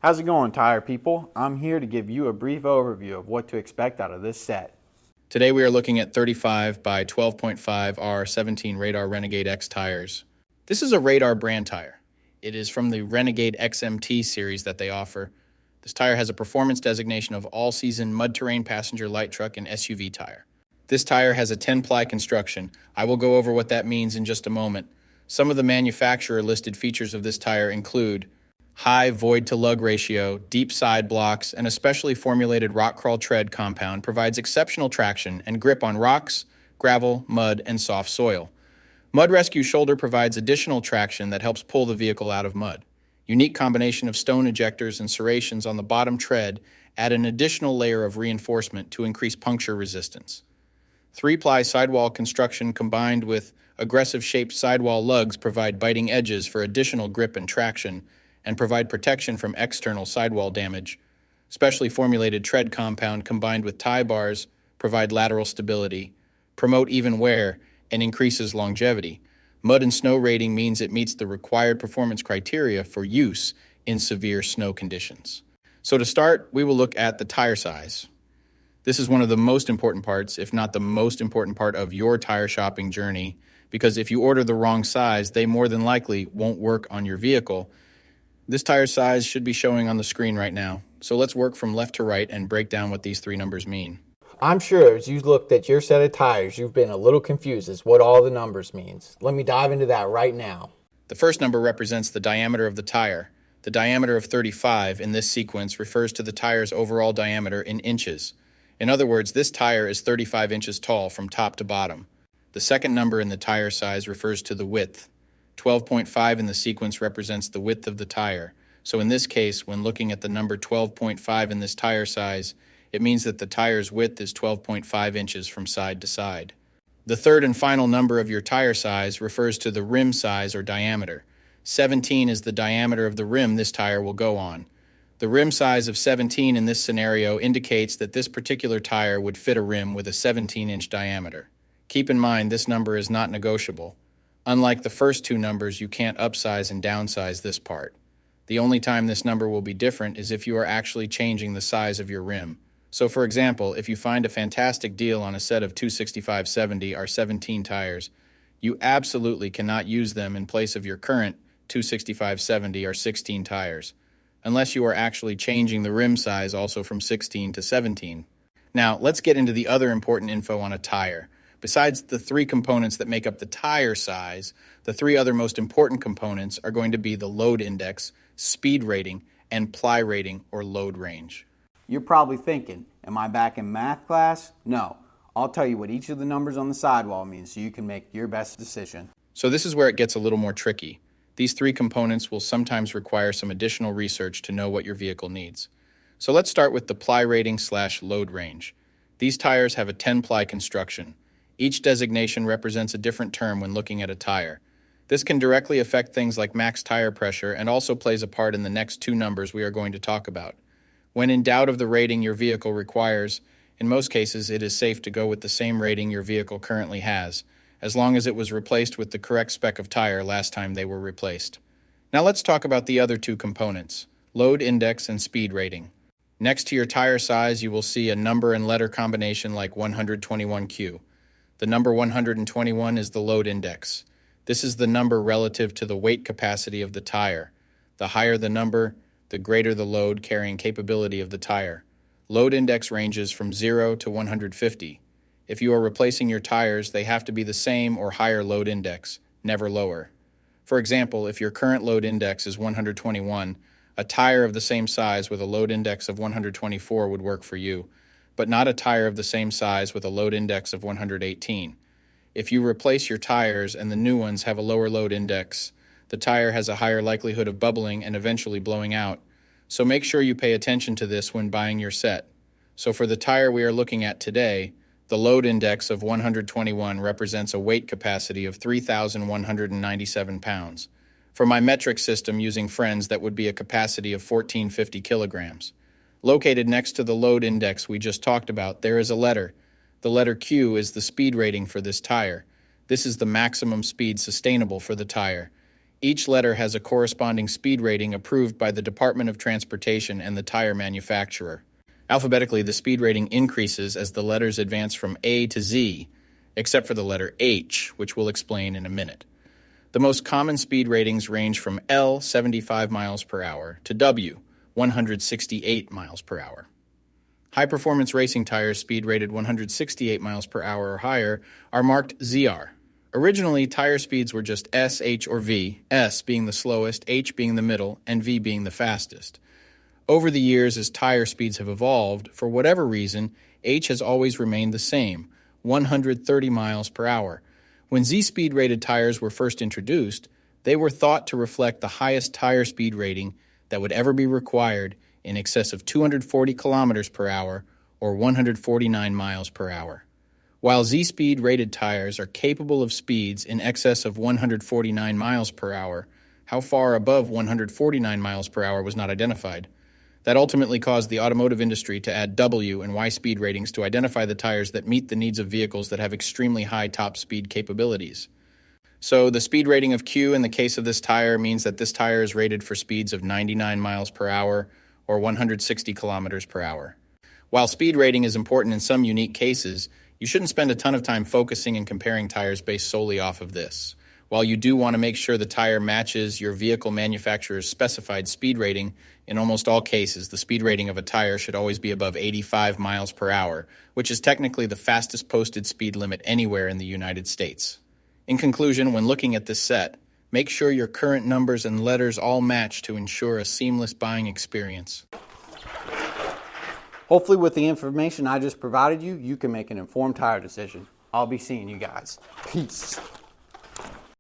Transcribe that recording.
How's it going, tire people? I'm here to give you a brief overview of what to expect out of this set. Today we are looking at 35 by 12.5R17 Radar Renegade-X tires. This is a Radar brand tire. It is from the Renegade XMT series that they offer. This tire has a performance designation of all-season mud-terrain passenger light truck and SUV tire. This tire has a 10-ply construction. I will go over what that means in just a moment. Some of the manufacturer-listed features of this tire include high void-to-lug ratio, deep side blocks, and a specially formulated rock crawl tread compound provides exceptional traction and grip on rocks, gravel, mud, and soft soil. Mud Rescue Shoulder provides additional traction that helps pull the vehicle out of mud. Unique combination of stone ejectors and serrations on the bottom tread add an additional layer of reinforcement to increase puncture resistance. 3-ply sidewall construction combined with aggressive-shaped sidewall lugs provide biting edges for additional grip and traction and provide protection from external sidewall damage. Specially formulated tread compound combined with tie bars provide lateral stability, promote even wear, and increases longevity. Mud and snow rating means it meets the required performance criteria for use in severe snow conditions. So to start, we will look at the tire size. This is one of the most important parts, if not the most important part of your tire shopping journey, because if you order the wrong size, they more than likely won't work on your vehicle. This tire size should be showing on the screen right now. So let's work from left to right and break down what these three numbers mean. I'm sure as you looked at your set of tires, you've been a little confused as what all the numbers means. Let me dive into that right now. The first number represents the diameter of the tire. The diameter of 35 in this sequence refers to the tire's overall diameter in inches. In other words, this tire is 35 inches tall from top to bottom. The second number in the tire size refers to the width. 12.5 in the sequence represents the width of the tire. So in this case, when looking at the number 12.5 in this tire size, it means that the tire's width is 12.5 inches from side to side. The third and final number of your tire size refers to the rim size or diameter. 17 is the diameter of the rim this tire will go on. The rim size of 17 in this scenario indicates that this particular tire would fit a rim with a 17-inch diameter. Keep in mind this number is not negotiable. Unlike the first two numbers, you can't upsize and downsize this part. The only time this number will be different is if you are actually changing the size of your rim. So for example, if you find a fantastic deal on a set of 265/70R17 tires, you absolutely cannot use them in place of your current 265/70R16 tires, unless you are actually changing the rim size also from 16 to 17. Now, let's get into the other important info on a tire. Besides the three components that make up the tire size, the three other most important components are going to be the load index, speed rating, and ply rating or load range. You're probably thinking, am I back in math class? No. I'll tell you what each of the numbers on the sidewall means so you can make your best decision. So this is where it gets a little more tricky. These three components will sometimes require some additional research to know what your vehicle needs. So let's start with the ply rating / load range. These tires have a 10-ply construction. Each designation represents a different term when looking at a tire. This can directly affect things like max tire pressure and also plays a part in the next two numbers we are going to talk about. When in doubt of the rating your vehicle requires, in most cases it is safe to go with the same rating your vehicle currently has, as long as it was replaced with the correct spec of tire last time they were replaced. Now let's talk about the other two components, load index and speed rating. Next to your tire size, you will see a number and letter combination like 121Q. The number 121 is the load index. This is the number relative to the weight capacity of the tire. The higher the number, the greater the load carrying capability of the tire. Load index ranges from 0 to 150. If you are replacing your tires, they have to be the same or higher load index, never lower. For example, if your current load index is 121, a tire of the same size with a load index of 124 would work for you, but not a tire of the same size with a load index of 118. If you replace your tires and the new ones have a lower load index, the tire has a higher likelihood of bubbling and eventually blowing out. So make sure you pay attention to this when buying your set. So for the tire we are looking at today, the load index of 121 represents a weight capacity of 3,197 pounds. For my metric system using Friends, that would be a capacity of 1,450 kilograms. Located next to the load index we just talked about, there is a letter. The letter Q is the speed rating for this tire. This is the maximum speed sustainable for the tire. Each letter has a corresponding speed rating approved by the Department of Transportation and the tire manufacturer. Alphabetically, the speed rating increases as the letters advance from A to Z, except for the letter H, which we'll explain in a minute. The most common speed ratings range from L, 75 miles per hour, to W, 168 miles per hour. High-performance racing tires speed rated 168 miles per hour or higher are marked ZR. Originally, tire speeds were just S, H, or V, S being the slowest, H being the middle, and V being the fastest. Over the years, as tire speeds have evolved, for whatever reason, H has always remained the same, 130 miles per hour. When Z-speed rated tires were first introduced, they were thought to reflect the highest tire speed rating that would ever be required, in excess of 240 kilometers per hour or 149 miles per hour. While Z-speed rated tires are capable of speeds in excess of 149 miles per hour, how far above 149 miles per hour was not identified. That ultimately caused the automotive industry to add W and Y speed ratings to identify the tires that meet the needs of vehicles that have extremely high top speed capabilities. So the speed rating of Q in the case of this tire means that this tire is rated for speeds of 99 miles per hour or 160 kilometers per hour. While speed rating is important in some unique cases, you shouldn't spend a ton of time focusing and comparing tires based solely off of this. While you do want to make sure the tire matches your vehicle manufacturer's specified speed rating, in almost all cases, the speed rating of a tire should always be above 85 miles per hour, which is technically the fastest posted speed limit anywhere in the United States. In conclusion, when looking at this set, make sure your current numbers and letters all match to ensure a seamless buying experience. Hopefully with the information I just provided you, you can make an informed tire decision. I'll be seeing you guys. Peace.